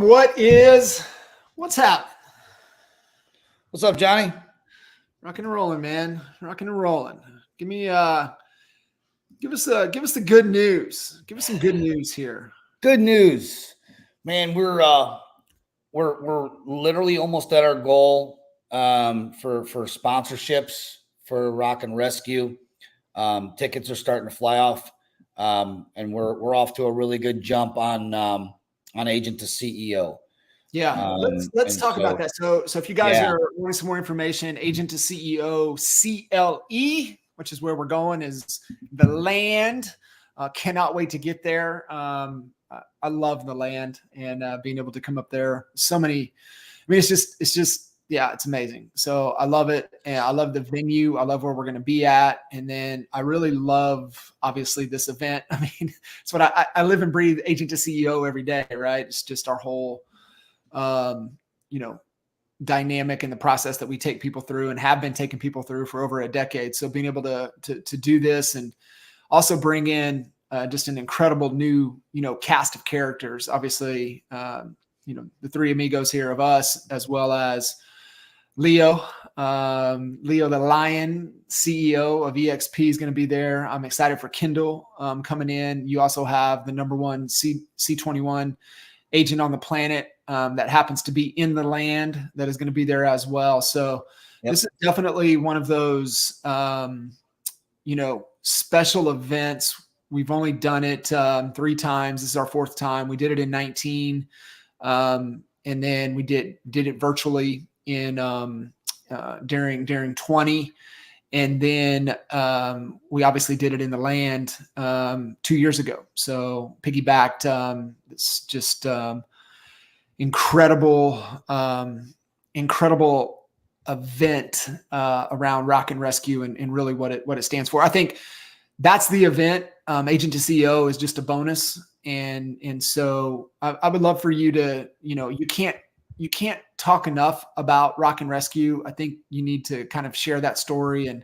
Welcome. What's happening? What's up, Johnny? Rocking and rolling, man. Rocking and rolling. Give us the good news. Give us some good news here. Good news, man. We're literally almost at our goal for sponsorships for Rock and Rescue. Tickets are starting to fly off, and we're off to a really good jump on agent to CEO. Yeah, let's talk about that. So if you guys are wanting some more information, agent to CEO CLE, which is where we're going, is the land. Cannot wait to get there. I love the land and being able to come up there. So many. I mean, it's just yeah, it's amazing. So I love it, and I love the venue. I love where we're going to be at, and then I really love obviously this event. I mean, it's what I live and breathe agent to CEO every day, right? It's just our whole dynamic in the process that we take people through and have been taking people through for over a decade. So being able to do this and also bring in just an incredible new, cast of characters, obviously, the three amigos here of us, as well as Leo the Lion, CEO of EXP, is going to be there. I'm excited for Kendall coming in. You also have the number one C21 agent on the planet that happens to be in the land that is going to be there as well. So This is definitely one of those, special events. We've only done it 3 times. This is our 4th time. We did it in 19. And then we did it virtually in during 20. And then we obviously did it in the land 2 years ago. So piggybacked. It's just incredible event around Rock and Rescue and really what it stands for. I think that's the event. Agent to CEO is just a bonus. And so I would love for you to, you can't talk enough about Rock and Rescue. I think you need to kind of share that story and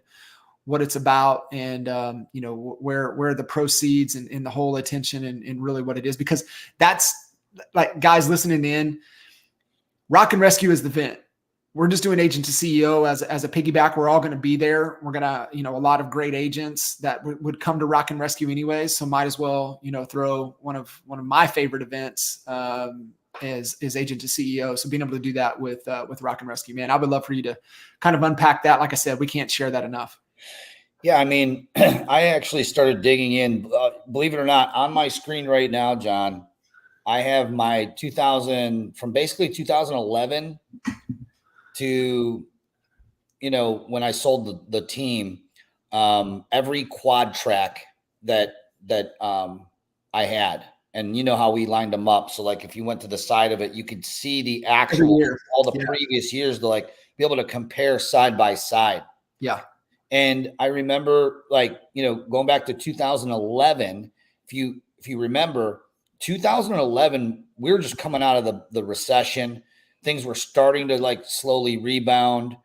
what it's about, and where the proceeds and the whole attention and really what it is, because that's like, guys listening in, Rock and Rescue is the event. We're just doing agent to CEO as a piggyback. We're all going to be there. We're going to, a lot of great agents that would come to Rock and Rescue anyways. So might as well, throw one of my favorite events is agent to CEO. So being able to do that with Rock and Rescue, man, I would love for you to kind of unpack that. Like I said, we can't share that enough. Yeah. I mean, I actually started digging in, believe it or not, on my screen right now, John, I have my from basically 2011 to, when I sold the team, every quad track that I had, and how we lined them up. So like, if you went to the side of it, you could see the actual, all the previous years to like be able to compare side by side. Yeah. And I remember going back to 2011, if you remember 2011, we were just coming out of the recession. Things were starting to like slowly rebound.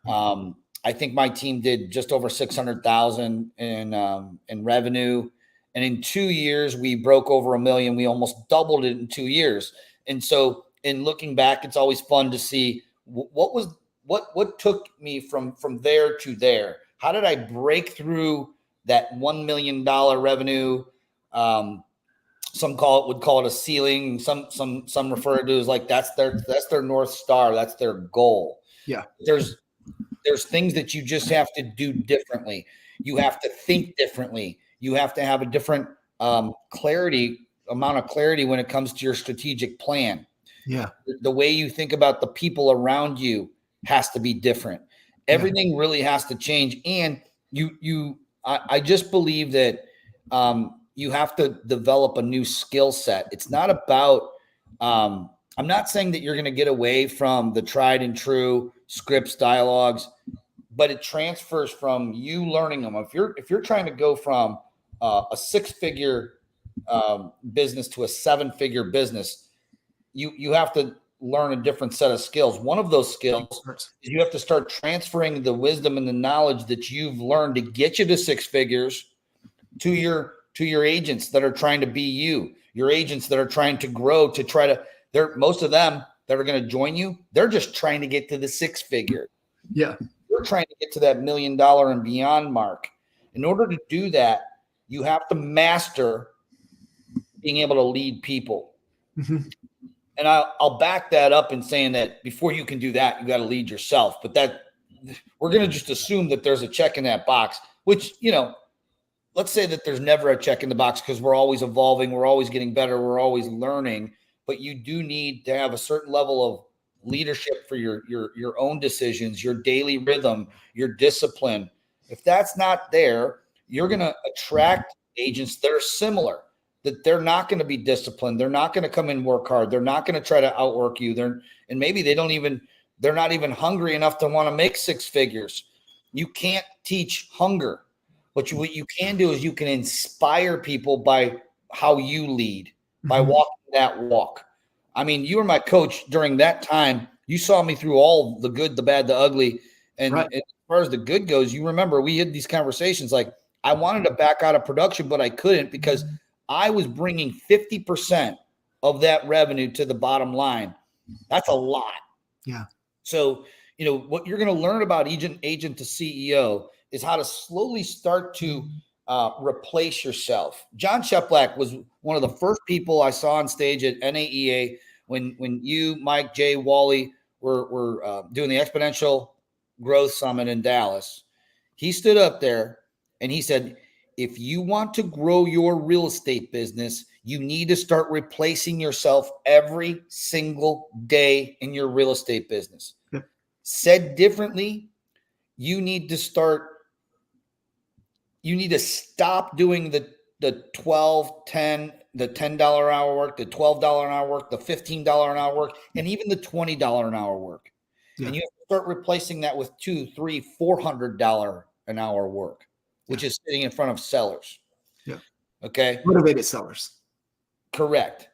I think my team did just over 600,000 in revenue. And in 2 years, we broke over $1 million. We almost doubled it in 2 years. And so in looking back, it's always fun to see what took me from there to there. How did I break through that $1 million revenue? Some would call it a ceiling. Some refer to it as like that's their North Star. That's their goal. Yeah. There's things that you just have to do differently. You have to think differently. You have to have a different amount of clarity when it comes to your strategic plan. Yeah. The way you think about the people around you has to be different. Everything really has to change. And I just believe that you have to develop a new skill set. It's not about, I'm not saying that you're going to get away from the tried and true scripts, dialogues, but it transfers from you learning them. If you're trying to go from a 6-figure business to a 7-figure business, you have to learn a different set of skills. One of those skills is you have to start transferring the wisdom and the knowledge that you've learned to get you to 6 figures to your agents that are trying to be you, your agents that are trying to grow, to try to most of them that are going to join you, they're just trying to get to the 6-figure. Yeah. You're trying to get to that $1 million and beyond mark. In order to do that, you have to master being able to lead people. Mm-hmm. And I'll back that up in saying that before you can do that, you got to lead yourself. But that we're going to just assume that there's a check in that box, which, let's say that there's never a check in the box because we're always evolving. We're always getting better. We're always learning. But you do need to have a certain level of leadership for your own decisions, your daily rhythm, your discipline. If that's not there, you're going to attract agents that are similar, that they're not going to be disciplined. They're not going to come and work hard. They're not going to try to outwork you. And maybe they're not even hungry enough to want to make 6 figures. You can't teach hunger. But what you can do is you can inspire people by how you lead, by walking that walk. I mean, you were my coach during that time. You saw me through all the good, the bad, the ugly. And as far as the good goes, you remember we had these conversations like I wanted to back out of production, but I couldn't because I was bringing 50% of that revenue to the bottom line. That's a lot. Yeah. So, what you're going to learn about agent to CEO is how to slowly start to replace yourself. John Sheplack was one of the first people I saw on stage at NAEA when you, Mike, Jay, Wally were doing the Exponential Growth Summit in Dallas. He stood up there and he said, if you want to grow your real estate business, you need to start replacing yourself every single day in your real estate business. Yep. Said differently, you need to stop doing the 12, 10, the $10 an hour work, the $12 an hour work, the $15 an hour work, and even the $20 an hour work. Yeah. And you have to start replacing that with $200, $300, $400 an hour work, which is sitting in front of sellers. Yeah. Okay. Motivated sellers. Correct.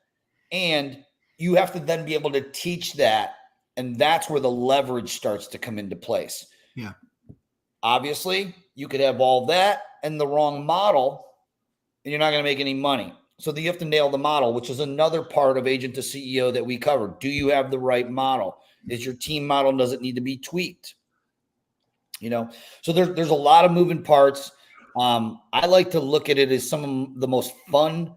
And you have to then be able to teach that. And that's where the leverage starts to come into place. Yeah. Obviously, you could have all that and the wrong model, and you're not going to make any money. So you have to nail the model, which is another part of agent to CEO that we covered. Do you have the right model? Is your team model, does it need to be tweaked? So there's a lot of moving parts. I like to look at it as some of the most fun,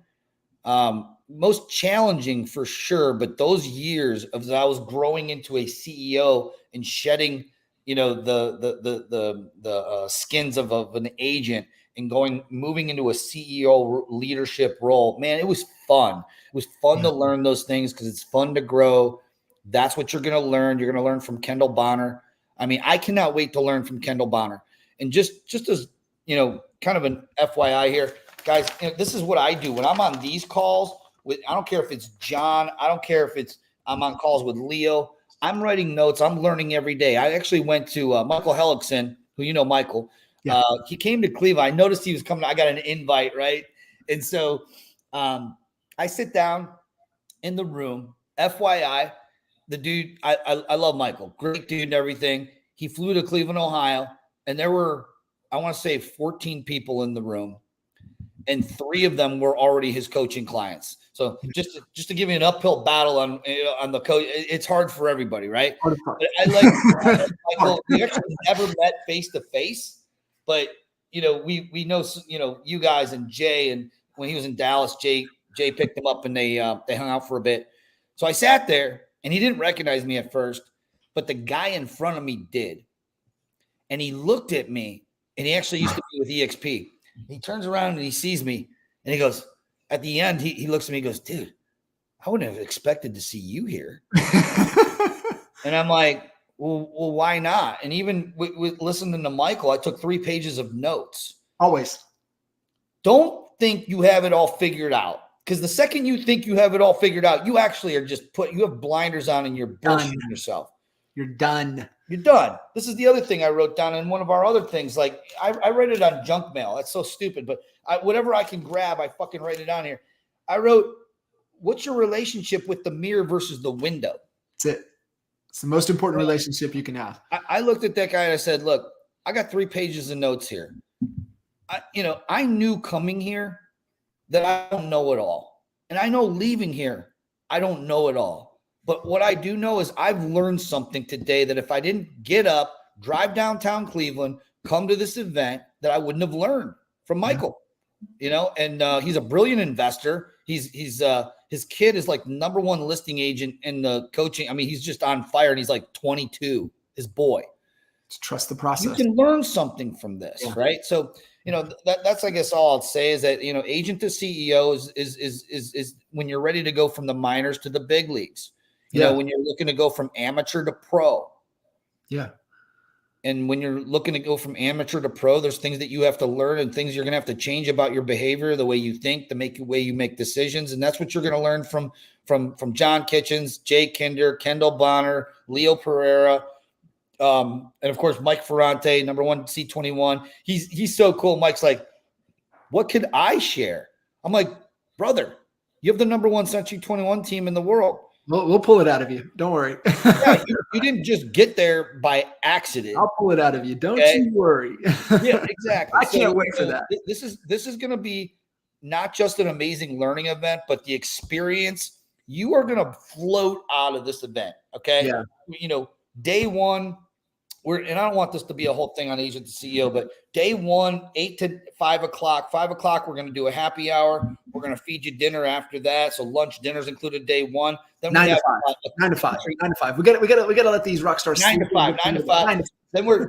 most challenging for sure. But those years of I was growing into a CEO and shedding, the skins of an agent and moving into a CEO leadership role, man, it was fun. It was fun to learn those things because it's fun to grow. That's what you're going to learn. You're going to learn from Kendall Bonner. I mean, I cannot wait to learn from Kendall Bonner. And just as, kind of an FYI here, guys, this is what I do when I'm on these calls with, I don't care if it's John. I don't care if I'm on calls with Leo. I'm writing notes. I'm learning every day. I actually went to Michael Hellickson, who Michael. Yeah. He came to Cleveland. I noticed he was coming. I got an invite, right? And so I sit down in the room. FYI, the dude, I love Michael. Great dude and everything. He flew to Cleveland, Ohio, and there were, I want to say 14 people in the room, and 3 of them were already his coaching clients. So just to give you an uphill battle on the coach, it's hard for everybody, right? But I like Michael. We actually never met face to face, but we know you guys and Jay, and when he was in Dallas, Jay picked him up and they hung out for a bit. So I sat there and he didn't recognize me at first, but the guy in front of me did, and he looked at me, and he actually used to be with EXP. He turns around and he sees me, and he goes. At the end, he looks at me and goes, dude, I wouldn't have expected to see you here. And I'm like, well, why not? And even with listening to Michael, I took 3 pages of notes. Always. Don't think you have it all figured out. Because the second you think you have it all figured out, you actually are you have blinders on and you're bullshitting yourself. You're done. You're done. This is the other thing I wrote down in one of our other things. Like I write it on junk mail. That's so stupid. But whatever I can grab, I fucking write it on here. I wrote, what's your relationship with the mirror versus the window? That's it. It's the most important relationship you can have. I looked at that guy and I said, look, I got 3 pages of notes here. I knew coming here that I don't know it all. And I know leaving here, I don't know it all. But what I do know is I've learned something today that if I didn't get up, drive downtown Cleveland, come to this event, that I wouldn't have learned from Michael. You know, and he's a brilliant investor. He's his kid is like number one listing agent in the coaching. I mean, he's just on fire, and he's like 22. His boy. Just trust the process. You can learn something from this, right? So, you know, that's I guess all I'll say is that, you know, agent to CEO is when you're ready to go from the minors to the big leagues. You know, when you're looking to go from amateur to pro. Yeah. And when you're looking to go from amateur to pro, there's things that you have to learn and things you're going to have to change about your behavior, the way you think, the way you make decisions. And that's what you're going to learn from John Kitchens, Jay Kinder, Kendall Bonner, Leo Pereira, and of course, Mike Ferrante, number one C21. He's so cool. Mike's like, what could I share? I'm like, brother, you have the number one Century 21 team in the world. We'll pull it out of you. Don't worry. You didn't just get there by accident. I'll pull it out of you. Don't you worry. Yeah, exactly. I can't wait for that. This is going to be not just an amazing learning event, but the experience. You are going to float out of this event. Okay. Yeah. You know, day one, and I don't want this to be a whole thing on agent to CEO, but day one, 8 to 5 o'clock. 5 o'clock, we're going to do a happy hour. We're going to feed you dinner after that. So lunch, dinner's included day one. Then 9 to 5. 9 to 5. 9 to 5. We got to let these rock stars. 9 to 5. 9 to 5. Then we're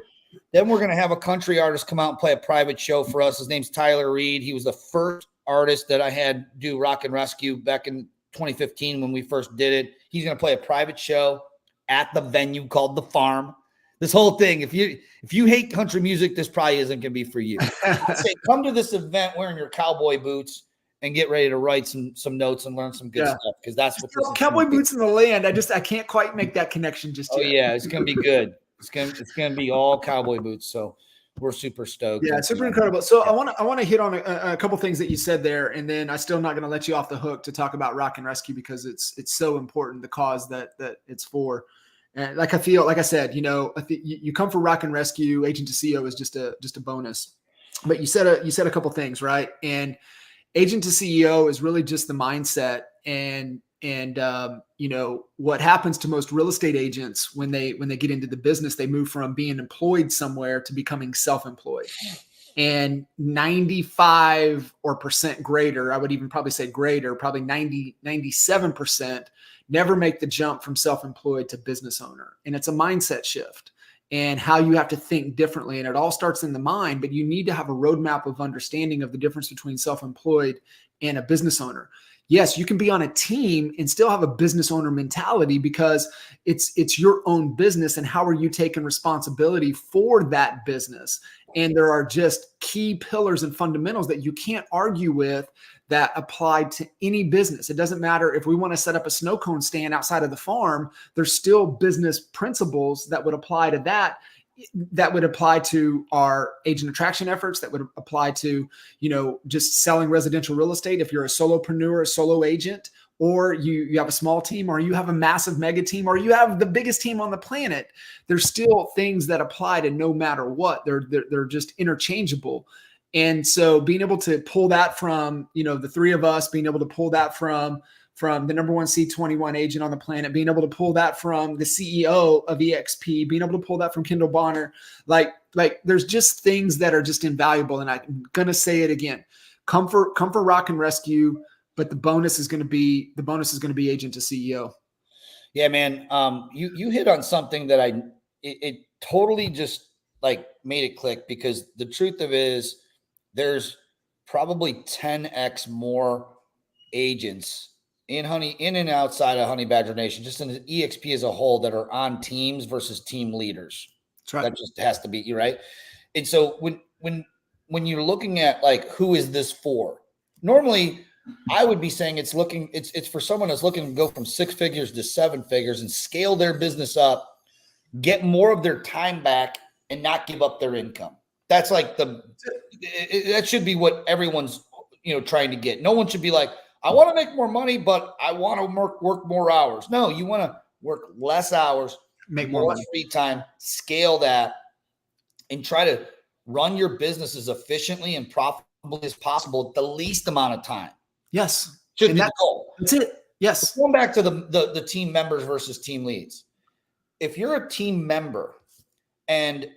going to have a country artist come out and play a private show for us. His name's Tyler Reed. He was the first artist that I had do Rock and Rescue back in 2015 when we first did it. He's going to play a private show at the venue called The Farm. This whole thing, if you hate country music, this probably isn't going to be for you. I say come to this event wearing your cowboy boots and get ready to write some notes and learn some good stuff, because that's what this is. Cowboy boots in the land. I can't quite make that connection just yet. Oh yeah, it's going to be good. It's going to be all cowboy boots. So we're super stoked. Yeah, super incredible. So I want to hit on a couple things that you said there, and then I'm still not going to let you off the hook to talk about Rock and Rescue, because it's so important, the cause that it's for. And like I said, you know, you come for Rock and Rescue, agent to CEO is just a bonus. But you said a couple things, right? And agent to CEO is really just the mindset, and you know, what happens to most real estate agents when they get into the business, they move from being employed somewhere to becoming self-employed. And 95% greater, I would even probably say greater, probably 97% never make the jump from self-employed to business owner. And it's a mindset shift and how you have to think differently. And it all starts in the mind, but you need to have a roadmap of understanding of the difference between self-employed and a business owner. Yes, you can be on a team and still have a business owner mentality, because it's your own business, and how are you taking responsibility for that business? And there are just key pillars and fundamentals that you can't argue with that apply to any business. It doesn't matter if we want to set up a snow cone stand outside of the farm, there's still business principles that would apply to that would apply to our agent attraction efforts, that would apply to, you know, just selling residential real estate. If you're a solopreneur, a solo agent, or you have a small team, or you have a massive mega team, or you have the biggest team on the planet, there's still things that apply to no matter what. They're just interchangeable. And so being able to pull that from, you know, the three of us, being able to pull that from the number one C21 agent on the planet, being able to pull that from the CEO of EXP, being able to pull that from Kendall Bonner, like there's just things that are just invaluable. And I'm going to say it again, come for Rock and Rescue, but the bonus is going to be agent to CEO. Yeah, man. You hit on something that it totally just like made it click, because the truth of it is there's probably 10x more agents in and outside of Honey Badger Nation, just in the EXP as a whole, that are on teams versus team leaders. That's right. That just has to be, right? And so when you're looking at like, who is this for? Normally, I would be saying it's for someone that's looking to go from 6 figures to 7 figures and scale their business up, get more of their time back, and not give up their income. That's like that should be what everyone's, you know, trying to get. No one should be like, I want to make more money, but I want to work more hours. No, you want to work less hours, make more money, free time, scale that, and try to run your business as efficiently and profitably as possible at the least amount of time. Yes. Should be the goal. That's it. Yes. Going back to the team members versus team leads. If you're a team member and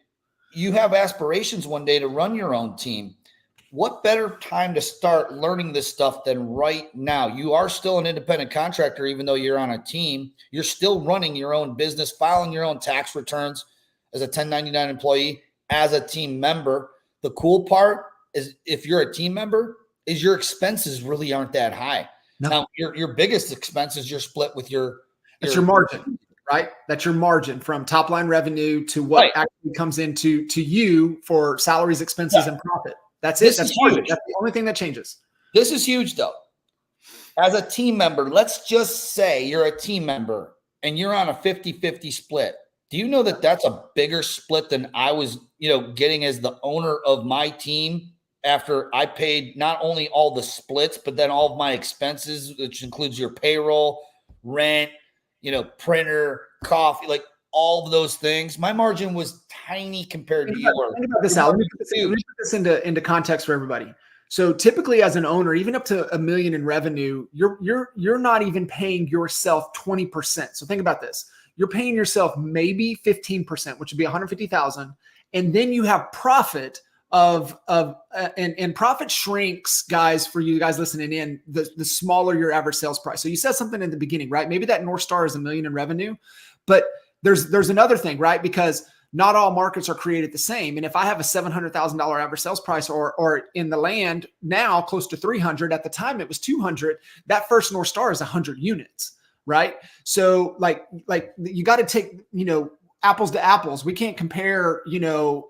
you have aspirations one day to run your own team, what better time to start learning this stuff than right now? You are still an independent contractor, even though you're on a team. You're still running your own business, filing your own tax returns as a 1099 employee, as a team member. The cool part is, if you're a team member, is your expenses really aren't that high. No. Now, your biggest expenses you're split with your margin, right? That's your margin from top line revenue to what actually comes into you for salaries, expenses, and profit. That's it. That's huge. That's the only thing that changes. This is huge, though. As a team member, let's just say you're a team member and you're on a 50-50 split. Do you know that that's a bigger split than I was, getting as the owner of my team, after I paid not only all the splits, but then all of my expenses, which includes your payroll, rent, printer, coffee, like all of those things. My margin was tiny compared to yours. Think about this, Al. Let me put this into context for everybody. So typically, as an owner, even up to $1 million in revenue, you're not even paying yourself 20%. So think about this. You're paying yourself maybe 15%, which would be $150,000. And then you have profit and profit shrinks, guys, for you guys listening in, the smaller your average sales price. So you said something in the beginning, right? Maybe that North Star is $1 million in revenue, but there's another thing, right? Because not all markets are created the same. And if I have a $700,000 average sales price, or in the land now close to 300, at the time it was 200, that first North Star is 100 units, right? So like you got to take, apples to apples. We can't compare,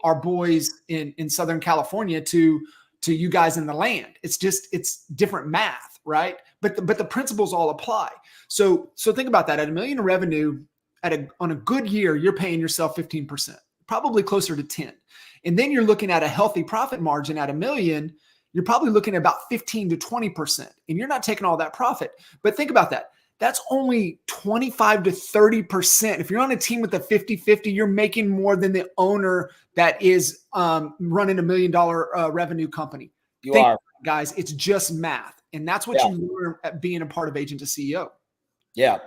our boys in Southern California to you guys in the land. It's different math, right? But the principles all apply. So think about that. At $1 million in revenue, on a good year, you're paying yourself 15%, probably closer to 10. And then you're looking at a healthy profit margin at $1 million, you're probably looking at about 15 to 20%. And you're not taking all that profit. But think about that. That's only 25 to 30%. If you're on a team with a 50-50, you're making more than the owner that is running $1 million revenue company. You are. Guys, it's just math. And that's what you learn at being a part of Agent to CEO. Yeah.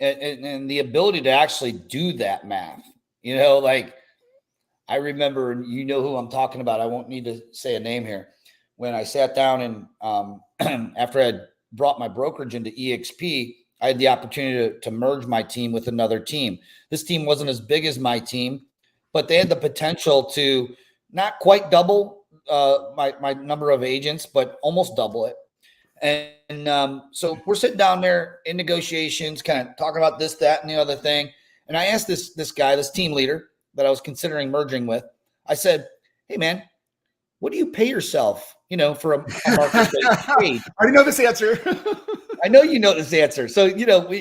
And the ability to actually do that math, like I remember, and you know who I'm talking about, I won't need to say a name here. When I sat down and after I had brought my brokerage into EXP, I had the opportunity to merge my team with another team. This team wasn't as big as my team, but they had the potential to not quite double my number of agents, but almost double it. And so we're sitting down there in negotiations, kind of talking about this, that, and the other thing. And I asked this guy, this team leader that I was considering merging with, I said, "Hey, man, what do you pay yourself, for a market-based trade?" I already know this answer. I know you know this answer. So,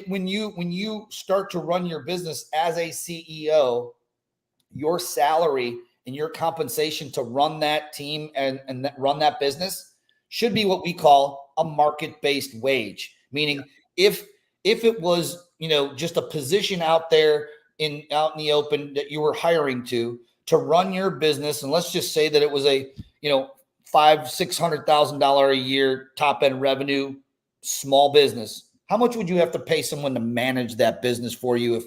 when you start to run your business as a CEO, your salary and your compensation to run that team and run that business should be what we call a market-based wage. Meaning if it was, just a position out there out in the open that you were hiring to run your business, and let's just say that it was a, $500,000-$600,000 a year top end revenue, small business, how much would you have to pay someone to manage that business for you if,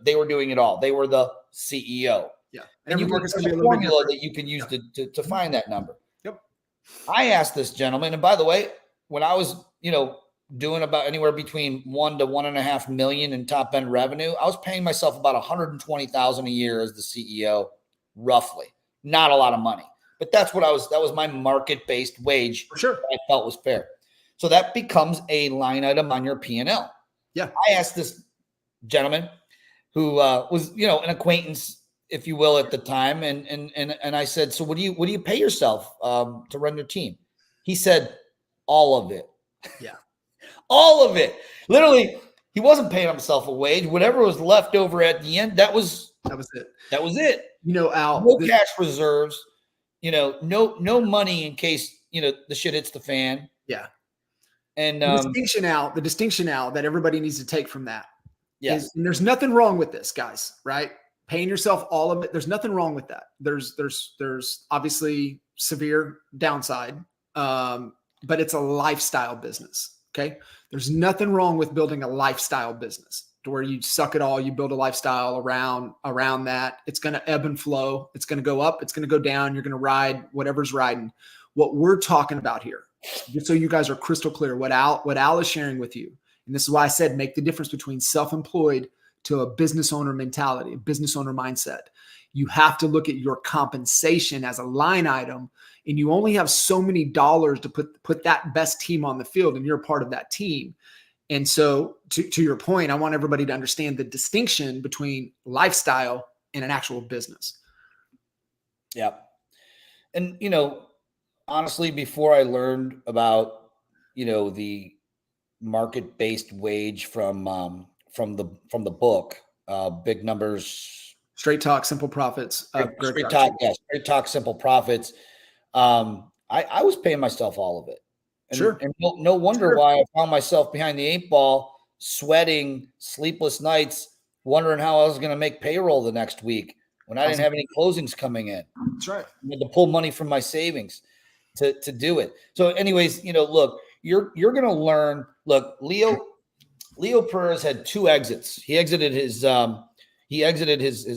they were doing it all? They were the CEO. Yeah. And you work a formula that you can use to find that number. Yep. I asked this gentleman, and by the way, when I was, doing about anywhere between 1 to 1.5 million in top end revenue, I was paying myself about $120,000 a year as the CEO, roughly. Not a lot of money, but that was my market-based wage. For sure. That I felt was fair. So that becomes a line item on your P&L. Yeah. I asked this gentleman who was, an acquaintance, if you will, at the time. And I said, "So what do you pay yourself to run your team?" He said, "All of it." Yeah. All of it. Literally, he wasn't paying himself a wage. Whatever was left over at the end, that was it. That was it. Al, no cash reserves, no money in case, the shit hits the fan. Yeah. And the distinction out that everybody needs to take from that. Yes. And there's nothing wrong with this, guys, right? Paying yourself all of it. There's nothing wrong with that. There's obviously severe downside, but it's a lifestyle business. Okay. There's nothing wrong with building a lifestyle business to where you suck it all. You build a lifestyle around that. It's going to ebb and flow. It's going to go up. It's going to go down. You're going to ride whatever's riding. What we're talking about here, just so you guys are crystal clear, what Al is sharing with you. And this is why I said, make the difference between self-employed to a business owner mentality, a business owner mindset. You have to look at your compensation as a line item, and you only have so many dollars to put that best team on the field, and you're a part of that team. And so to your point, I want everybody to understand the distinction between lifestyle and an actual business. Yeah. And, honestly, before I learned about, the market-based wage from the book, Big Numbers, Straight Talk, Simple Profits. Straight Talk, Simple Profits. I was paying myself all of it. And, sure. And no wonder why I found myself behind the 8 ball, sweating, sleepless nights, wondering how I was going to make payroll the next week when I didn't have any closings coming in. That's right. I had to pull money from my savings to do it. So anyways, look, you're going to learn. Look, Leo Perez had 2 exits. He exited his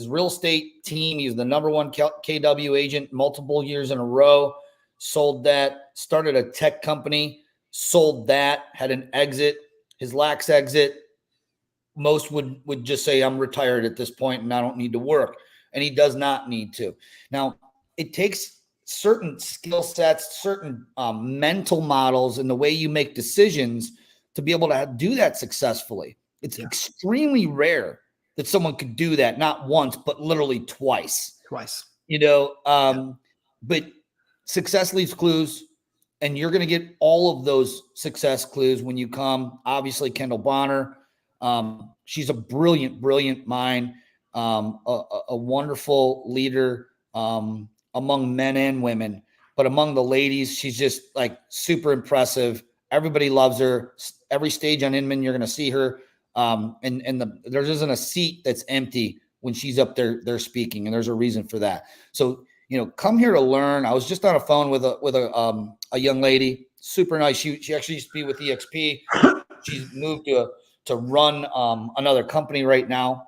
real estate team. He's the #1 KW agent multiple years in a row. Sold that, started a tech company, sold that, had an exit. His lax exit, most would just say, I'm retired at this point and I don't need to work. And he does not need to. Now, it takes certain skill sets, certain mental models in the way you make decisions to be able to do that successfully. It's extremely rare that someone could do that, not once, but literally twice. But success leaves clues, and you're going to get all of those success clues when you come. Obviously, Kendall Bonner, she's a brilliant, brilliant mind, a wonderful leader among men and women. But among the ladies, she's just like super impressive. Everybody loves her. Every stage on Inman, you're going to see her. There isn't a seat that's empty when she's up there speaking, and there's a reason for that. So, come here to learn. I was just on a phone with a young lady, super nice. She actually used to be with EXP. She's moved to run another company right now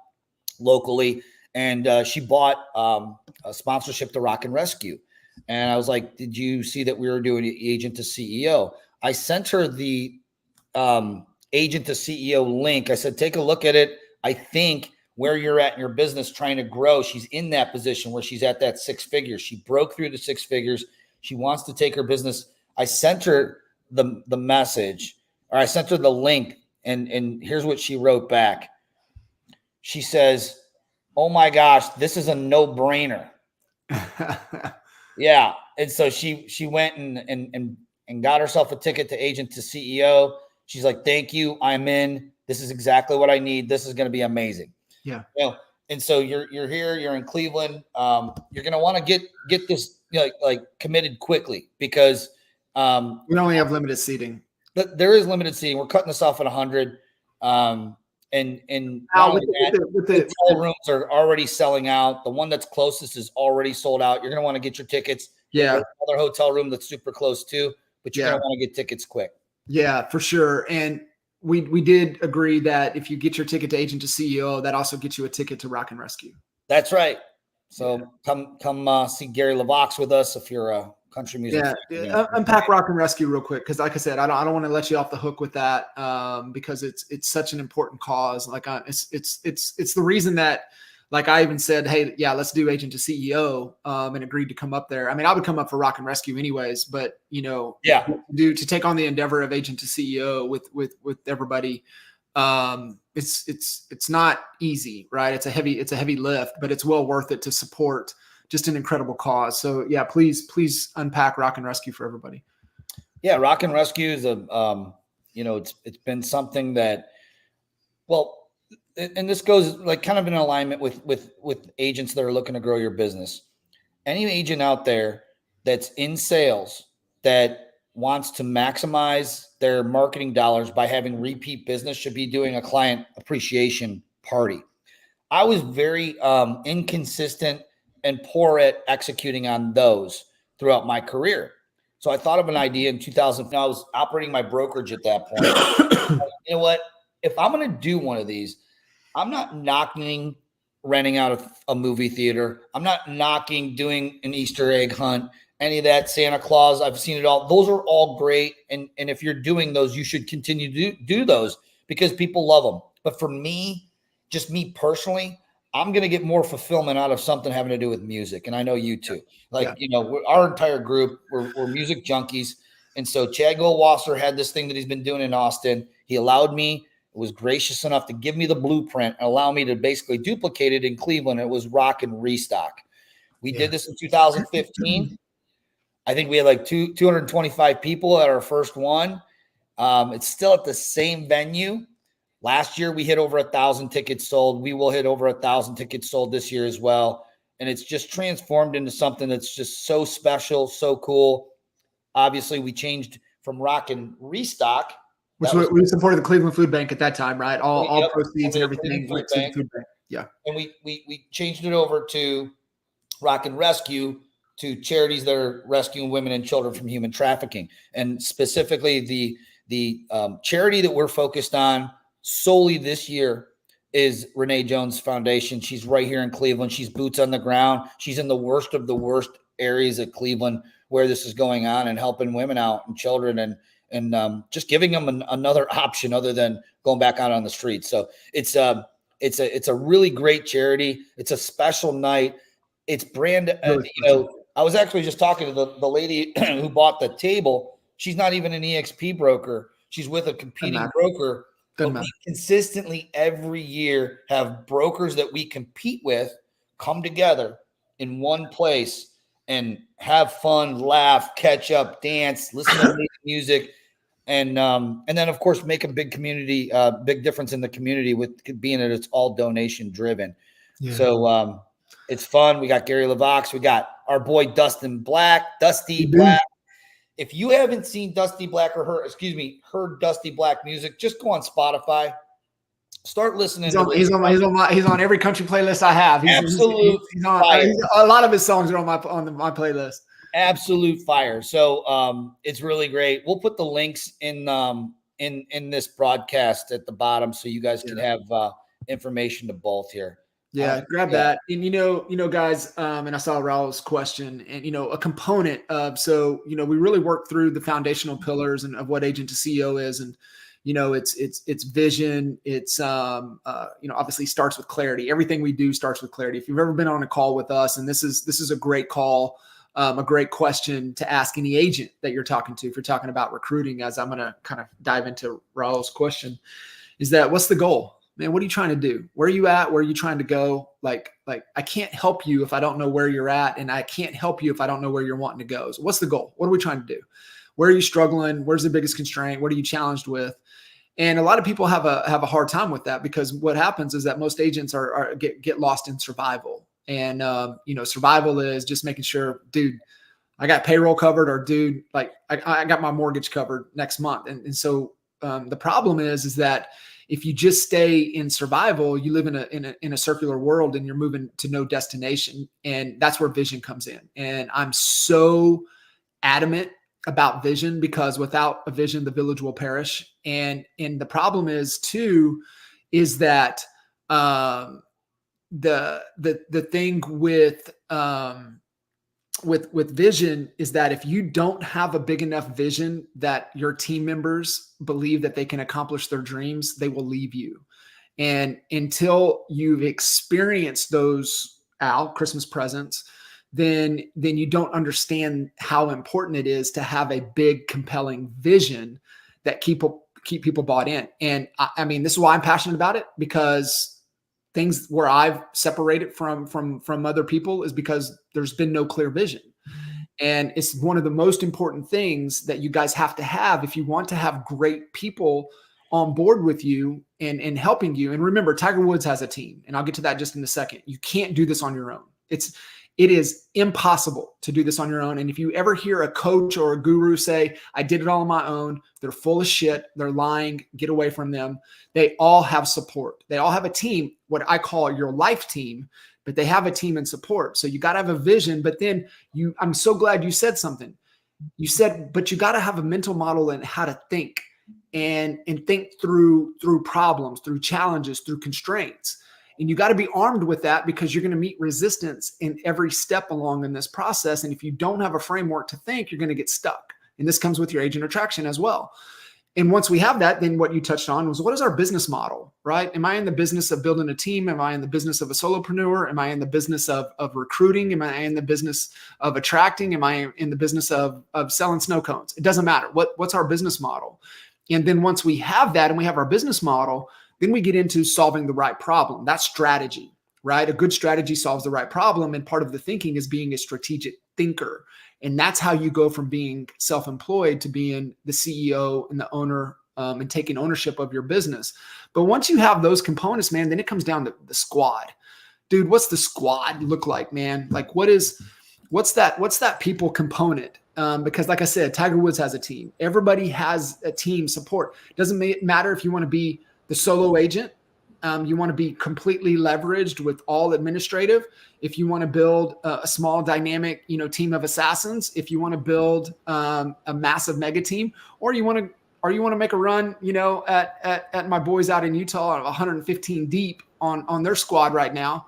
locally, and she bought a sponsorship to Rock and Rescue. And I was like, did you see that we were doing agent to CEO? I sent her the agent to CEO link. I said, take a look at it. I think where you're at in your business trying to grow, she's in that position where she's at that 6 figures. She broke through the 6 figures. She wants to take her business. I sent her the message, or I sent her the link, and here's what she wrote back. She says, oh my gosh, this is a no-brainer. Yeah. And so she went and got herself a ticket to agent to CEO. She's like, thank you. I'm in. This is exactly what I need. This is going to be amazing. Yeah. And so you're here, you're in Cleveland. You're going to want to get this like committed quickly, because we only have limited seating. There is limited seating. We're cutting this off at 100. And hotel rooms are already selling out. The one that's closest is already sold out. You're going to want to get your tickets. Yeah. There's another hotel room that's super close too, but you're going to want to get tickets quick. Yeah, for sure. And we did agree that if you get your ticket to agent to CEO, that also gets you a ticket to Rock and Rescue. That's right. So come see Gary LeVox with us if you're a country music. Yeah. Unpack Rock and Rescue real quick, because like I said, I don't want to let you off the hook with that, because it's such an important cause. Like it's the reason that, like, I even said, hey, yeah, let's do agent to CEO, and agreed to come up there. I mean, I would come up for Rock and Rescue anyways, but to take on the endeavor of agent to CEO with everybody, it's not easy, right? It's a heavy lift, but it's well worth it to support just an incredible cause. So yeah, please unpack Rock and Rescue for everybody. Yeah. Rock and Rescue is it's been something that, well, and this goes like kind of in alignment with agents that are looking to grow your business. Any agent out there that's in sales that wants to maximize their marketing dollars by having repeat business should be doing a client appreciation party. I was very inconsistent and poor at executing on those throughout my career. So I thought of an idea in 2000. I was operating my brokerage at that point. You know what? If I'm going to do one of these, I'm not knocking renting out a movie theater. I'm not knocking doing an Easter egg hunt, any of that, Santa Claus. I've seen it all. Those are all great. And if you're doing those, you should continue to do those because people love them. But for me, just me personally, I'm going to get more fulfillment out of something having to do with music. And I know you too. Like, you know, our entire group, we're music junkies. And so Chad Goldwasser had this thing that he's been doing in Austin. He allowed me, was gracious enough to give me the blueprint and allow me to basically duplicate it in Cleveland. It was Rock and Restock. We did this in 2015. I think we had like 225 people at our first one. It's still at the same venue. Last year, we hit over 1,000 tickets sold. We will hit over 1,000 tickets sold this year as well. And it's just transformed into something that's just so special, so cool. Obviously, we changed from Rock and Restock. Which we supported the Cleveland Food Bank at that time, right? All proceeds and everything went to the food bank. Yeah. And we changed it over to Rock and Rescue, to charities that are rescuing women and children from human trafficking. And specifically the charity that we're focused on solely this year is Renee Jones Foundation. She's right here in Cleveland. She's boots on the ground. She's in the worst of the worst areas of Cleveland where this is going on and helping women out and children and just giving them another option other than going back out on the street. So it's a really great charity. It's a special night. It's brand, I was actually just talking to the lady who bought the table. She's not even an EXP broker. She's with a competing broker. But we consistently every year have brokers that we compete with come together in one place and have fun, laugh, catch up, dance, listen to music, and then of course make a big difference in the community with being that it's all donation driven. Yeah. So it's fun. We got Gary LeVox. We got our boy Dusty Black. If you haven't seen Dusty Black or heard Dusty Black music, just go on Spotify. Start listening. He's on every country playlist I have. He's on a lot of his songs are on my playlist. Absolute fire. So it's really great. We'll put the links in this broadcast at the bottom so you guys can have information to both here. Yeah, grab that. And, guys, and I saw Raul's question and, a component of, we really work through the foundational pillars and of what agent to CEO is. And, it's vision. It's, obviously starts with clarity. Everything we do starts with clarity. If you've ever been on a call with us, and this is a great call, a great question to ask any agent that you're talking to, if you're talking about recruiting, as I'm going to kind of dive into Raul's question, is that what's the goal? Man, what are you trying to do? Where are you at? Where are you trying to go? Like I can't help you if I don't know where you're at, and I can't help you if I don't know where you're wanting to go. So what's the goal? What are we trying to do? Where are you struggling? Where's the biggest constraint? What are you challenged with? And a lot of people have a hard time with that because what happens is that most agents get lost in survival. And survival is just making sure, dude, I got payroll covered, or dude, like I got my mortgage covered next month. And so the problem is that if you just stay in survival, you live in a circular world and you're moving to no destination. And that's where vision comes in. And I'm so adamant about vision because without a vision, the village will perish. And the problem is too, is that the thing with vision is that if you don't have a big enough vision that your team members believe that they can accomplish their dreams, they will leave you. And until you've experienced those Christmas presents, then you don't understand how important it is to have a big, compelling vision that keep people bought in. And I mean, this is why I'm passionate about it, because things where I've separated from other people is because there's been no clear vision. And it's one of the most important things that you guys have to have if you want to have great people on board with you and helping you. And remember, Tiger Woods has a team, and I'll get to that just in a second. You can't do this on your own. It is impossible to do this on your own. And if you ever hear a coach or a guru say, I did it all on my own, they're full of shit. They're lying. Get away from them. They all have support. They all have a team, what I call your life team, but they have a team and support. So you got to have a vision. But then I'm so glad you said something. You said, but you got to have a mental model in how to think and think through problems, through challenges, through constraints. And you got to be armed with that because you're going to meet resistance in every step along in this process. And if you don't have a framework to think, you're going to get stuck. And this comes with your agent attraction as well. And once we have that, then what you touched on was, what is our business model, right? Am I in the business of building a team? Am I in the business of a solopreneur? Am I in the business of recruiting? Am I in the business of attracting? Am I in the business of selling snow cones? It doesn't matter. What's our business model? And then once we have that and we have our business model, then we get into solving the right problem. That's strategy, right? A good strategy solves the right problem. And part of the thinking is being a strategic thinker. And that's how you go from being self-employed to being the CEO and the owner, and taking ownership of your business. But once you have those components, man, then it comes down to the squad. Dude, what's the squad look like, man? Like what's that people component? Because like I said, Tiger Woods has a team. Everybody has a team support. It doesn't matter if you want to be the solo agent. You want to be completely leveraged with all administrative. If you want to build a small dynamic, team of assassins, if you want to build a massive mega team, or you want to make a run, at my boys out in Utah, 115 deep on their squad right now.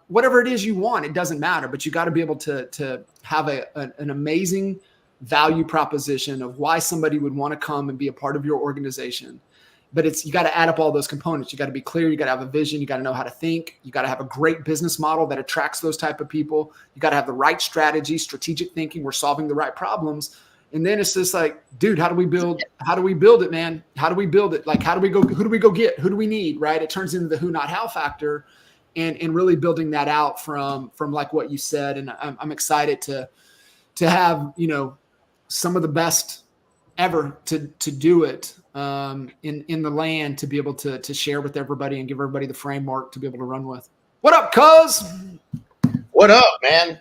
Whatever it is you want, it doesn't matter, but you got to be able to have an amazing value proposition of why somebody would want to come and be a part of your organization. But you got to add up all those components. You got to be clear. You got to have a vision. You got to know how to think. You got to have a great business model that attracts those type of people. You got to have the right strategy, strategic thinking. We're solving the right problems. And then it's just like, dude, how do we build it, man? How do we build it? Like, who do we go get? Who do we need? Right. It turns into the who, not how factor, and really building that out from like what you said. And I'm excited to have, some of the best ever to do it in the land, to be able to share with everybody and give everybody the framework to be able to run with. What up, cuz? What up, man?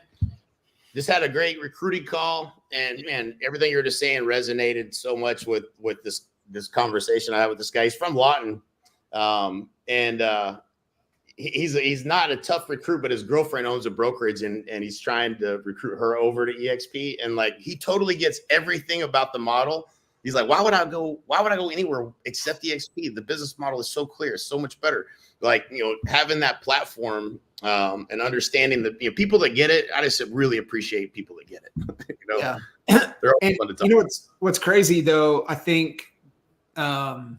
Just had a great recruiting call, and man, everything you were just saying resonated so much with this conversation I had with this guy. He's from Lawton, and he's not a tough recruit, but his girlfriend owns a brokerage, and he's trying to recruit her over to EXP, and like he totally gets everything about the model. He's like, why would I go anywhere except EXP? The business model is so clear, so much better. Like, having that platform and understanding that, people that get it, I just really appreciate people that get it. Yeah. They're all fun to talk. What's crazy though, I think what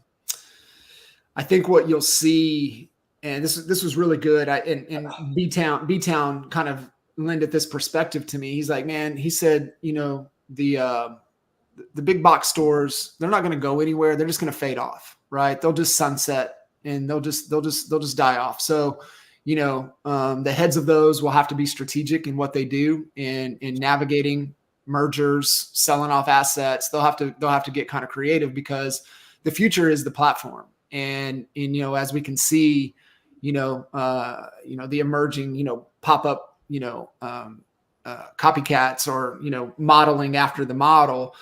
you'll see, and this was really good. And B-Town kind of lended this perspective to me. He's like, man, he said, the big box stores, they're not going to go anywhere. They're just going to fade off, right? They'll just sunset and they'll just die off. So, the heads of those will have to be strategic in what they do in navigating mergers, selling off assets. They'll have to get kind of creative, because the future is the platform. And as we can see, the emerging, pop up, copycats, or, modeling after the model.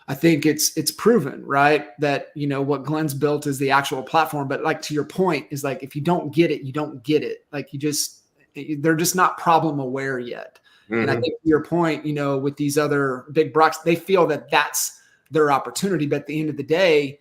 I think it's proven, right, that, what Glenn's built is the actual platform. But like, to your point, is like, if you don't get it, you don't get it. Like, they're just not problem aware yet. Mm-hmm. And I think to your point, with these other big brocks, they feel that that's their opportunity. But at the end of the day,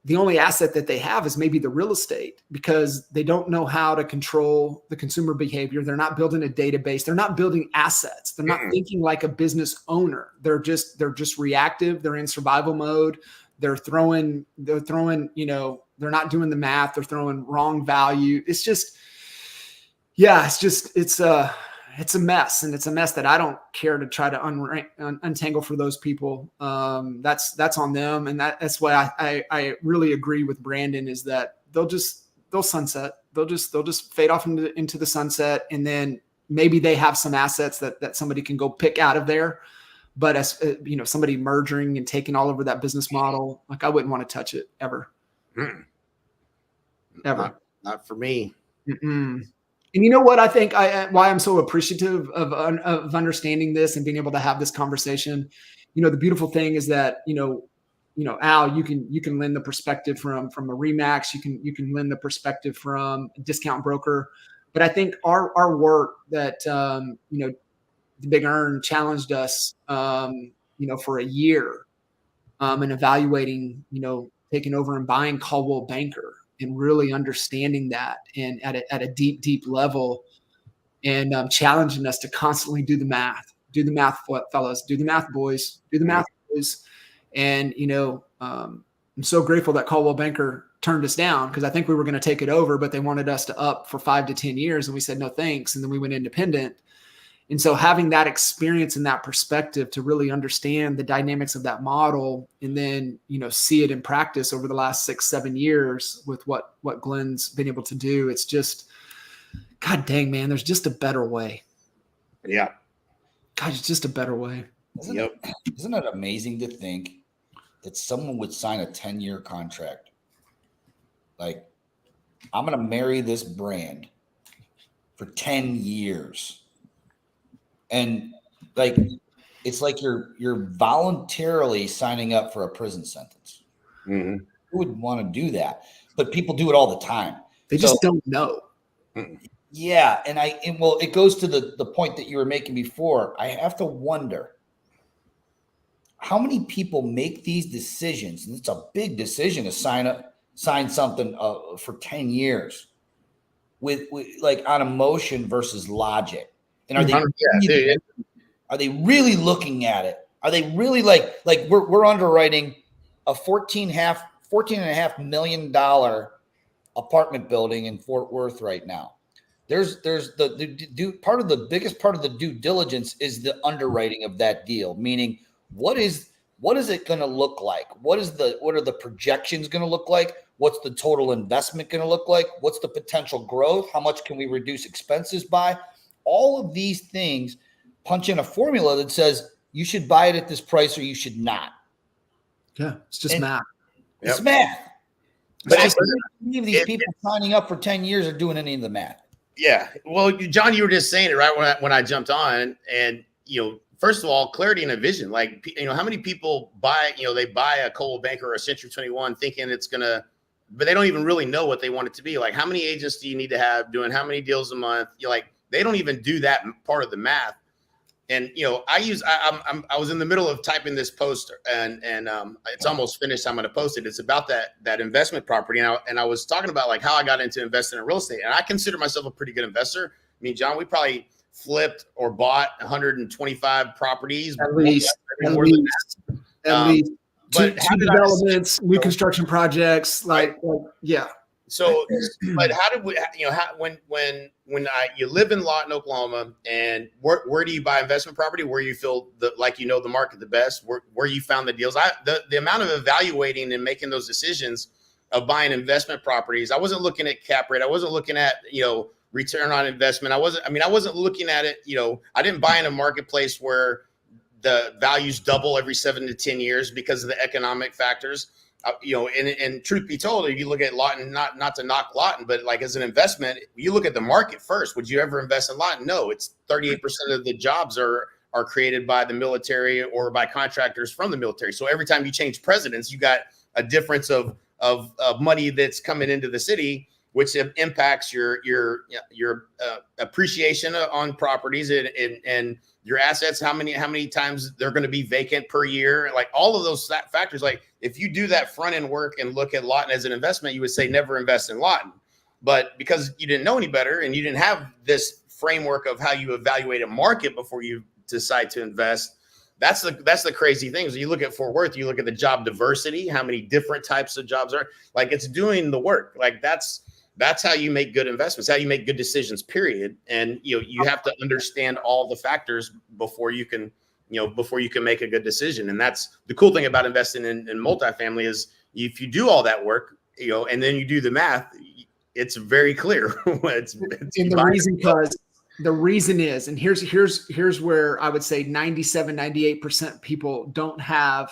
the only asset that they have is maybe the real estate, because they don't know how to control the consumer behavior. They're not building a database. They're not building assets. They're not thinking like a business owner. They're just reactive. They're in survival mode. They're throwing, they're not doing the math. They're throwing wrong value. It's just, it's a mess, and it's a mess that I don't care to try to untangle for those people. That's on them. And that's why I really agree with Brandon, is that they'll sunset. They'll just fade off into the sunset. And then maybe they have some assets that somebody can go pick out of there. But as somebody merging and taking all over that business model, like, I wouldn't want to touch it ever. Ever. Not for me. Mm-mm. And you know what I think why I'm so appreciative of understanding this and being able to have this conversation. The beautiful thing is that, Al, you can lend the perspective from a Remax, you can lend the perspective from a discount broker. But I think our work that the Big Earn challenged us for a year, and evaluating, taking over and buying Caldwell Banker and really understanding that and at a deep, deep level, and challenging us to constantly do the math, fellas, do the math, boys, do the math, boys. And, I'm so grateful that Caldwell Banker turned us down, because I think we were going to take it over, but they wanted us to up for 5 to 10 years. And we said, no, thanks. And then we went independent. And so having that experience and that perspective to really understand the dynamics of that model, and then, see it in practice over the last 6-7 years with what Glenn's been able to do, it's just, God dang, man, there's just a better way. Yeah. God, it's just a better way. Isn't it amazing to think that someone would sign a 10-year contract? Like, I'm going to marry this brand for 10 years. And like, it's like you're voluntarily signing up for a prison sentence. Mm-hmm. Who would want to do that? But people do it all the time. They just don't know. Yeah. And it goes to the point that you were making before. I have to wonder how many people make these decisions. And it's a big decision to sign something for 10 years with like on emotion versus logic. And are they really looking at it? Are they really like we're underwriting a $14.5 million apartment building in Fort Worth right now? There's the part of the biggest part of the due diligence is the underwriting of that deal, meaning what is it going to look like? What are the projections going to look like? What's the total investment going to look like? What's the potential growth? How much can we reduce expenses by? All of these things punch in a formula that says you should buy it at this price or you should not. Yeah, it's just math. It's math. But any of these people signing up for 10 years are doing any of the math. Yeah. Well, John, you were just saying it right when I jumped on, and first of all, clarity and a vision. Like, how many people buy, they buy a Coldwell Banker or a Century 21 thinking it's gonna, but they don't even really know what they want it to be. Like, how many agents do you need to have doing how many deals a month? They don't even do that part of the math. And, I was in the middle of typing this post, and it's almost finished. I'm going to post it. It's about that investment property. And I was talking about like how I got into investing in real estate, and I consider myself a pretty good investor. I mean, John, we probably flipped or bought 125 properties. At least. But two developments, new construction projects, yeah. So, but how did we, when you live in Lawton, Oklahoma, and where do you buy investment property? Where you feel the market the best, where you found the deals? The amount of evaluating and making those decisions of buying investment properties, I wasn't looking at cap rate. I wasn't looking at, return on investment. I wasn't looking at it, I didn't buy in a marketplace where the values double every 7 to 10 years because of the economic factors. And truth be told, if you look at Lawton, not to knock Lawton, but like as an investment, you look at the market first. Would you ever invest in Lawton? No, it's 38% of the jobs are created by the military or by contractors from the military. So every time you change presidents, you got a difference of money that's coming into the city, which impacts your appreciation on properties and your assets, how many times they're going to be vacant per year, like all of those factors. Like if you do that front end work and look at Lawton as an investment, you would say never invest in Lawton. But because you didn't know any better and you didn't have this framework of how you evaluate a market before you decide to invest, that's the crazy thing. So you look at Fort Worth, you look at the job diversity, how many different types of jobs are, like it's doing the work. Like that's how you make good investments, how you make good decisions, period. And, you have to understand all the factors before you can make a good decision. And that's the cool thing about investing in multifamily is if you do all that work, and then you do the math, it's very clear. The reason is, and here's where I would say 97, 98% people don't have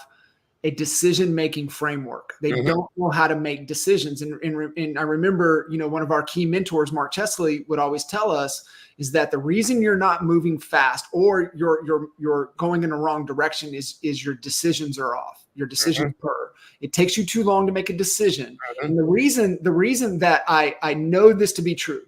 a decision-making framework. They don't know how to make decisions. And I remember, one of our key mentors, Mark Chesley, would always tell us is that the reason you're not moving fast or you're going in the wrong direction is your decisions are off. Your decisions it takes you too long to make a decision. And the reason that I know this to be true,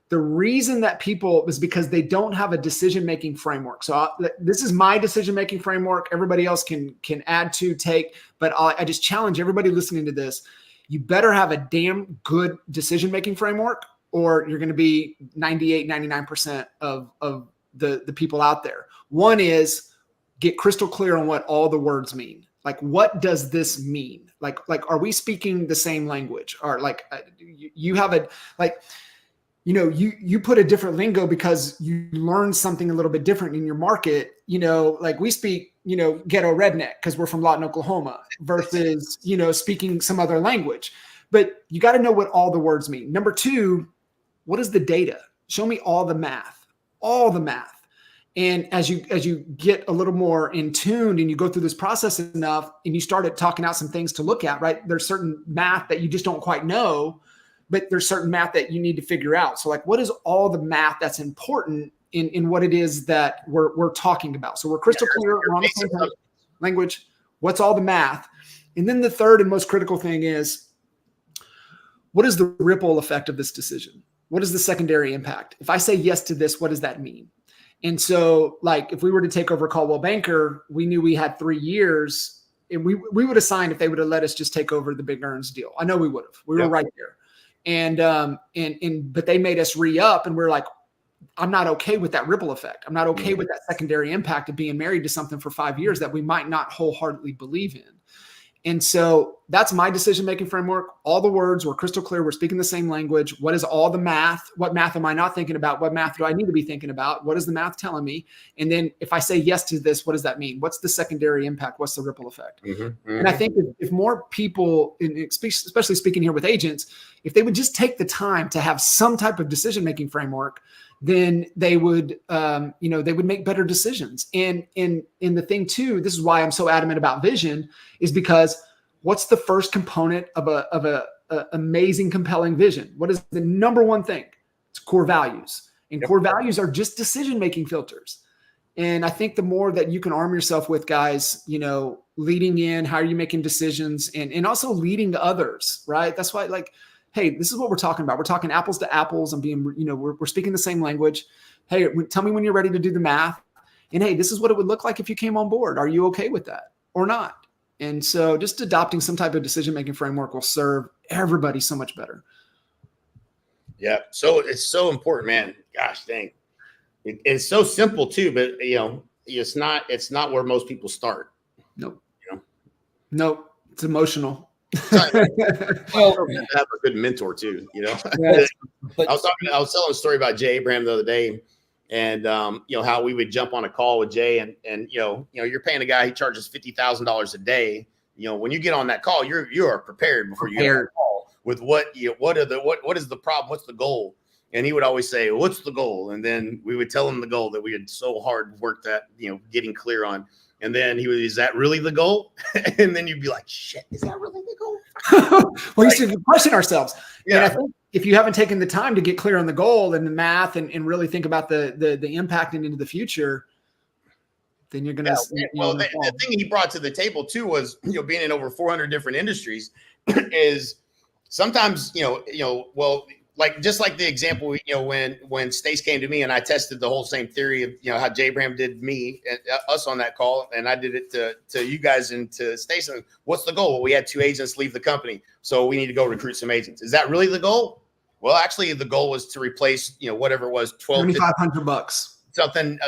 The reason that people is because they don't have a decision-making framework. So this is my decision-making framework. Everybody else can add to, take, but I just challenge everybody listening to this. You better have a damn good decision-making framework, or you're going to be 98, 99% of the people out there. One is get crystal clear on what all the words mean. Like, what does this mean? Like, are we speaking the same language? Or like you have a, like, you know, you put a different lingo because you learned something a little bit different in your market. You know, like we speak, you know, ghetto redneck because we're from Lawton, Oklahoma, versus, you know, speaking some other language. But you got to know what all the words mean. Number two, what is the data? Show me all the math. And as you get a little more in tune and you go through this process enough and you started talking out some things to look at, right? There's certain math that you just don't quite know, but there's certain math that you need to figure out. So like, what is all the math that's important in what it is that we're talking about? So we're crystal clear, we're on the same language. What's all the math? And then the third and most critical thing is, what is the ripple effect of this decision? What is the secondary impact? If I say yes to this, what does that mean? And so, like, if we were to take over Caldwell Banker, we knew we had 3 years, and we would have signed if they would have let us just take over the Big Earns deal. I know we would have. We were right there. But they made us re-up, and we're like, I'm not okay with that ripple effect. I'm not okay with that secondary impact of being married to something for 5 years that we might not wholeheartedly believe in. And so that's my decision-making framework. All the words were crystal clear. We're speaking the same language. What is all the math? What math am I not thinking about? What math do I need to be thinking about? What is the math telling me? And then if I say yes to this, what does that mean? What's the secondary impact? What's the ripple effect? And I think if more people, especially speaking here with agents, if they would just take the time to have some type of decision-making framework, then they would, they would make better decisions. And in the thing too, this is why I'm so adamant about vision, is because what's the first component of a amazing, compelling vision? What is the number one thing? It's core values. And core values are just decision-making filters. And I think the more that you can arm yourself with, guys, you know, leading in, how are you making decisions, and also leading others, right? That's why, like, hey, this is what we're talking about. We're talking apples to apples and being, you know, we're speaking the same language. Hey, tell me when you're ready to do the math. And hey, this is what it would look like if you came on board. Are you okay with that or not? And so just adopting some type of decision-making framework will serve everybody so much better. Yeah. So it's so important, man. Gosh, dang. It's so simple too, but you know, it's not where most people start. Nope. You know? Nope. It's emotional. Well, have a good mentor too, you know. Yeah. I was telling a story about Jay Abraham the other day, and you know, how we would jump on a call with Jay, and you know, you're paying a guy, he charges $50,000 a day. You know, when you get on that call, you are prepared before you get on the call with what is the problem, what's the goal, and he would always say, what's the goal, and then we would tell him the goal that we had so hard worked at, you know, getting clear on. And then he was, is that really the goal? And then you'd be like, shit, is that really the goal? Well, you should question ourselves. Yeah. And I think if you haven't taken the time to get clear on the goal and the math and really think about the impact into the future, then you're going to. Yeah. Well, the thing he brought to the table too was, you know, being in over 400 different industries is sometimes, well, like, just like the example, you know, when Stace came to me and I tested the whole same theory of, you know, how Jay Abraham did me and us on that call, and I did it to you guys and to Stace. What's the goal? Well, we had 2 agents leave the company, so we need to go recruit some agents. Is that really the goal? Well, actually, the goal was to replace, you know, whatever it was, $2,500 something.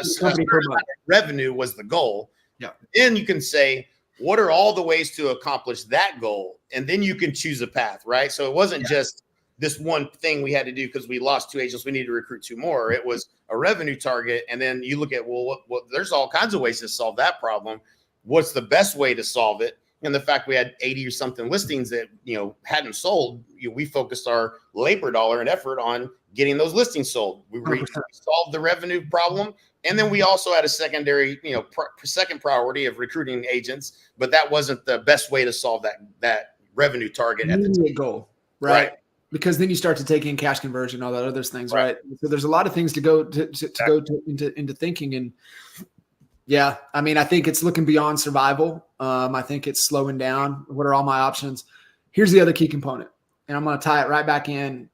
Revenue was the goal. Yeah. Then you can say, what are all the ways to accomplish that goal? And then you can choose a path, right? So it wasn't just this one thing we had to do because we lost 2 agents, we need to recruit 2 more. It was a revenue target. And then you look at, well, there's all kinds of ways to solve that problem. What's the best way to solve it? And the fact we had 80 or something listings that, you know, hadn't sold, we focused our labor dollar and effort on getting those listings sold. We solved the revenue problem. And then we also had a secondary, you know, second priority of recruiting agents, but that wasn't the best way to solve that revenue target at the time. Goal, right? Because then you start to take in cash conversion, all that other things, right? So there's a lot of things to go into thinking. And yeah, I mean, I think it's looking beyond survival. I think it's slowing down. What are all my options? Here's the other key component, and I'm going to tie it right back in.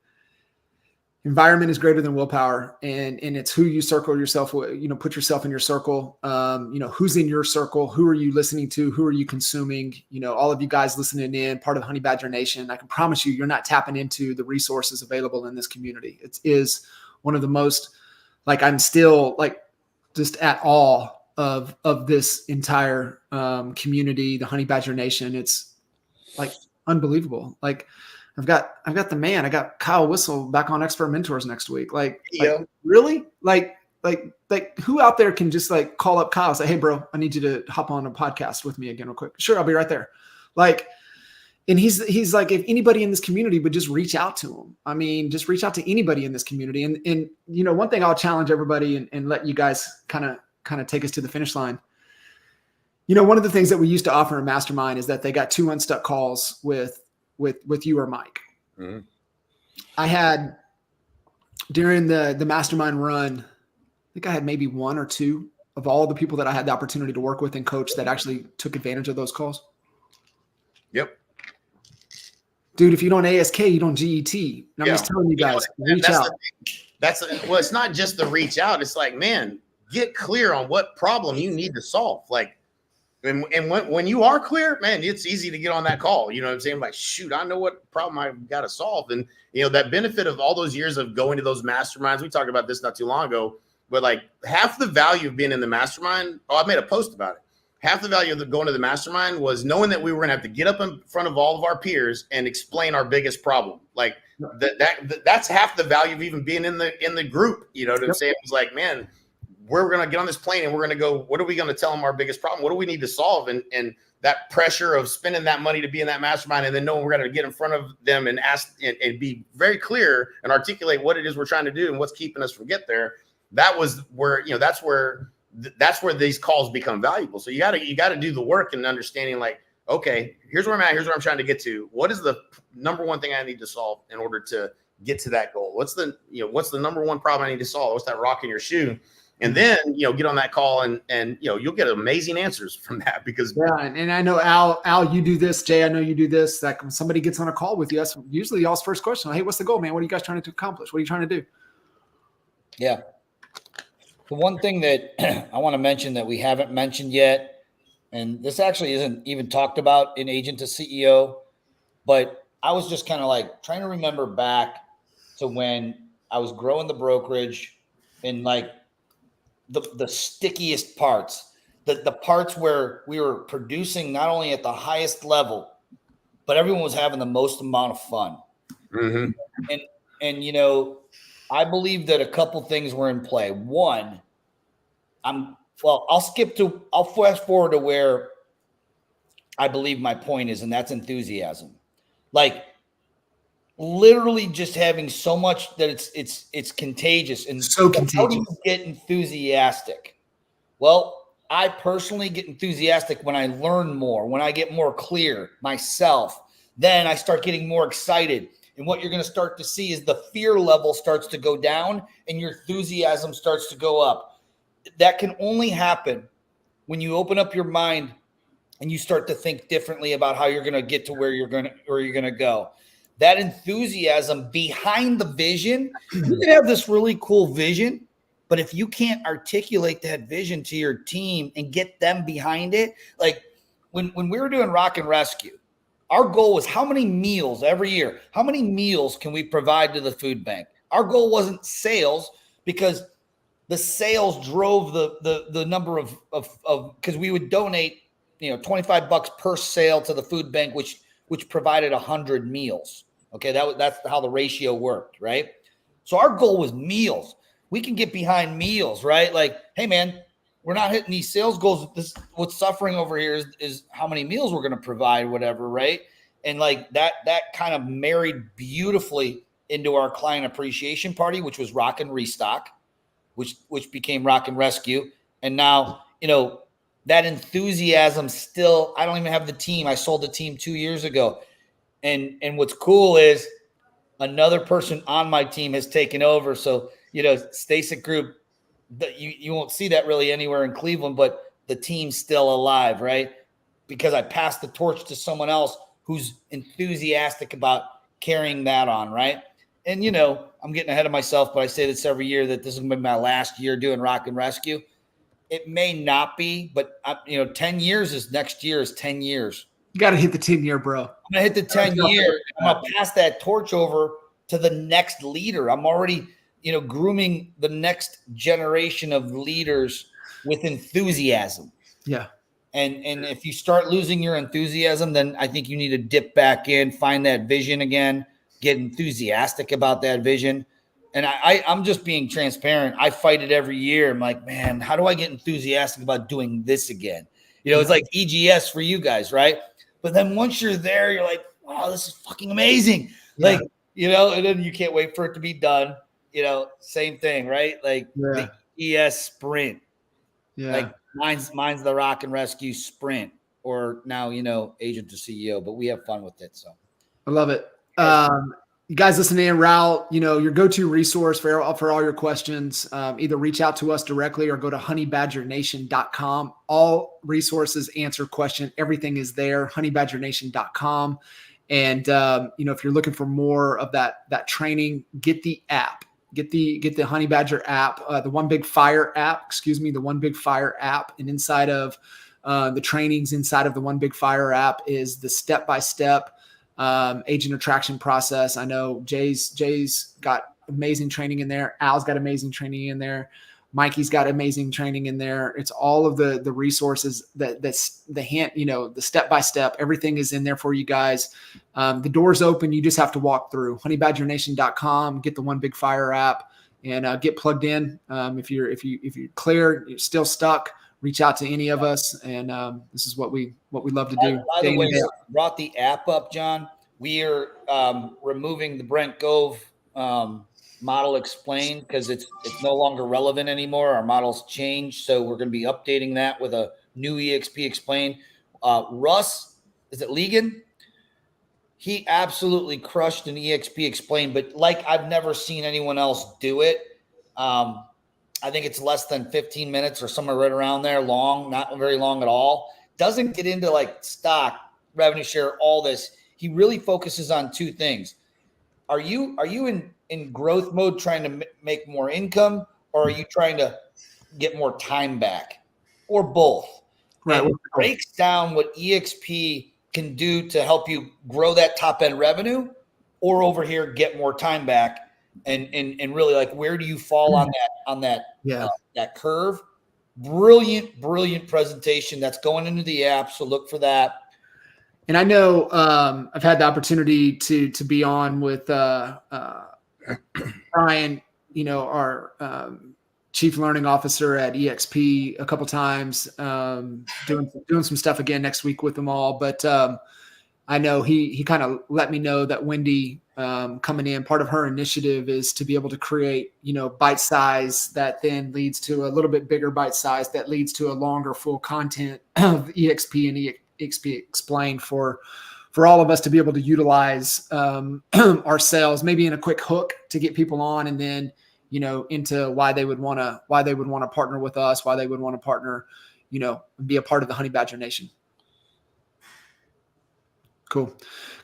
environment is greater than willpower, and it's who you circle yourself with, put yourself in your circle. Who's in your circle, who are you listening to, who are you consuming? All of you guys listening in, part of Honey Badger Nation, I can promise you're not tapping into the resources available in this community. It is one of the most, I'm still just at awe of this entire community, the Honey Badger Nation. It's unbelievable. I've got the man. I got Kyle Whistle back on Expert Mentors next week. Really? Who out there can just call up Kyle and say, "Hey, bro, I need you to hop on a podcast with me again real quick." Sure, I'll be right there. And he's like, if anybody in this community would just reach out to him. I mean, just reach out to anybody in this community. And one thing I'll challenge everybody and let you guys kind of take us to the finish line. One of the things that we used to offer in Mastermind is that they got 2 unstuck calls with you or Mike. Mm-hmm. I had during the Mastermind run, I think I had maybe 1 or 2 of all the people that I had the opportunity to work with and coach that actually took advantage of those calls. Yep. Dude, if you don't ASK, you don't GET. And I'm just telling you guys, reach out. It's not just the reach out. It's man, get clear on what problem you need to solve. And when you are clear, man, it's easy to get on that call. You know what I'm saying? Shoot, I know what problem I've got to solve. And, that benefit of all those years of going to those masterminds, we talked about this not too long ago, but half the value of being in the mastermind, I made a post about it. Half the value of going to the mastermind was knowing that we were going to have to get up in front of all of our peers and explain our biggest problem. That's half the value of even being in the group. You know what I'm saying? It was man, we're going to get on this plane and we're going to go, what are we going to tell them our biggest problem? What do we need to solve? And that pressure of spending that money to be in that mastermind and then knowing we're going to get in front of them and ask and be very clear and articulate what it is we're trying to do and what's keeping us from get there. That was where, that's where these calls become valuable. So you got to do the work and understanding okay, here's where I'm at. Here's where I'm trying to get to. What is the number one thing I need to solve in order to get to that goal? What's the number one problem I need to solve? What's that rock in your shoe? And then, get on that call and you'll get amazing answers from that because. Yeah. And I know Al, you do this. Jay, I know you do this. When somebody gets on a call with you, that's usually y'all's first question. Hey, what's the goal, man? What are you guys trying to accomplish? What are you trying to do? Yeah. The one thing that I want to mention that we haven't mentioned yet, and this actually isn't even talked about in Agent to CEO, but I was just kind of trying to remember back to when I was growing the brokerage and the stickiest parts, the parts where we were producing not only at the highest level, but everyone was having the most amount of fun. Mm-hmm. And I believe that a couple things were in play. One, I'll fast forward to where I believe my point is, and that's enthusiasm. Literally just having so much that it's contagious and so contagious. How do you get enthusiastic? Well, I personally get enthusiastic when I learn more, when I get more clear myself. Then I start getting more excited. And what you're going to start to see is the fear level starts to go down and your enthusiasm starts to go up. That can only happen when you open up your mind and you start to think differently about how you're going to get to where you're going to go. That enthusiasm behind the vision, you can have this really cool vision, but if you can't articulate that vision to your team and get them behind it, when we were doing Rock and Rescue, our goal was how many meals every year? How many meals can we provide to the food bank? Our goal wasn't sales because the sales drove the number of because we would donate, $25 per sale to the food bank, which provided 100 meals. Okay, that's how the ratio worked, right? So our goal was meals. We can get behind meals, right? Hey man, we're not hitting these sales goals. What's suffering over here is how many meals we're going to provide, whatever, right? And that kind of married beautifully into our client appreciation party, which was Rock and Restock, which became Rock and Rescue. And now, that enthusiasm still, I don't even have the team. I sold the team 2 years ago. And what's cool is another person on my team has taken over. So, Stasek Group, you won't see that really anywhere in Cleveland, but the team's still alive, right? Because I passed the torch to someone else who's enthusiastic about carrying that on, right? And, I'm getting ahead of myself, but I say this every year that this is going to be my last year doing Rock and Rescue. It may not be, but 10 years is next year is 10 years. You got to hit the 10-year, bro. I'm going to hit the 10-year. I'm going to pass that torch over to the next leader. I'm already, grooming the next generation of leaders with enthusiasm. Yeah. And if you start losing your enthusiasm, then I think you need to dip back in, find that vision again, get enthusiastic about that vision. And I'm just being transparent. I fight it every year. I'm like, man, how do I get enthusiastic about doing this again? It's like EGS for you guys, right? But then once you're there, you're like, wow, this is fucking amazing. Yeah. And then you can't wait for it to be done. Same thing, right? Like the ES sprint. Yeah. Like mine's the Rock and Rescue sprint, or now, agent to CEO, but we have fun with it. So I love it. You guys listening in, Raul, your go-to resource for all your questions, either reach out to us directly or go to honeybadgernation.com. All resources, answer question, everything is there, honeybadgernation.com. And, if you're looking for more of that training, get the app, get the Honey Badger app, the One Big Fire app, the One Big Fire app. And inside of the trainings inside of the One Big Fire app is the step-by-step agent attraction process. I know Jay's got amazing training in there. Al's got amazing training in there. Mikey's got amazing training in there. It's all of the resources that's the hint, the step-by-step, everything is in there for you guys. The door's open. You just have to walk through honeybadgernation.com, get the One Big Fire app and get plugged in. If you're clear, you're still stuck, reach out to any of us. And this is what we love to do. By the way, brought the app up, John. We are removing the Brent Gove model explained because it's no longer relevant anymore. Our model's changed. So we're going to be updating that with a new EXP explained. Russ, is it Ligon? He absolutely crushed an EXP explained, but like I've never seen anyone else do it. I think it's less than 15 minutes or somewhere right around there long, not very long at all. Doesn't get into like stock, revenue share, all this. He really focuses on two things. Are you in growth mode trying to make more income, or are you trying to get more time back, or both? Right. And it breaks down what EXP can do to help you grow that top end revenue, or over here, get more time back. And really, like, where do you fall on that curve? Brilliant presentation that's going into the app. So look for that. And I know I've had the opportunity to be on with Brian, our chief learning officer at EXP a couple times, doing some stuff again next week with them all. But I know he kind of let me know that Wendy coming in, part of her initiative is to be able to create, bite size that then leads to a little bit bigger bite size that leads to a longer full content of EXP and EXP explained for all of us to be able to utilize ourselves, maybe in a quick hook to get people on, and then, into why they would want to partner with us, why they would want to partner, be a part of the Honey Badger Nation. Cool.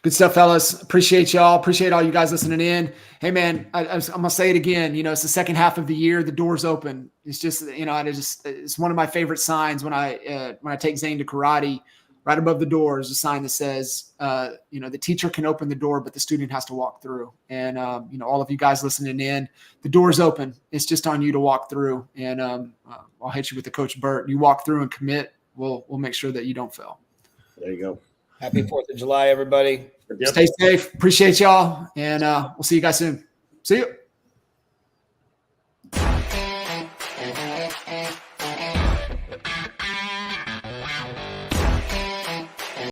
Good stuff, fellas. Appreciate y'all. Appreciate all you guys listening in. Hey, man, I'm going to say it again. It's the second half of the year. The door's open. It's just, it's one of my favorite signs when I take Zane to karate. Right above the door is a sign that says, the teacher can open the door, but the student has to walk through. And, all of you guys listening in, the door's open. It's just on you to walk through. And I'll hit you with the Coach Burt. You walk through and commit. We'll make sure that you don't fail. There you go. Happy 4th of July, everybody. Stay safe. Appreciate y'all. And we'll see you guys soon. See you.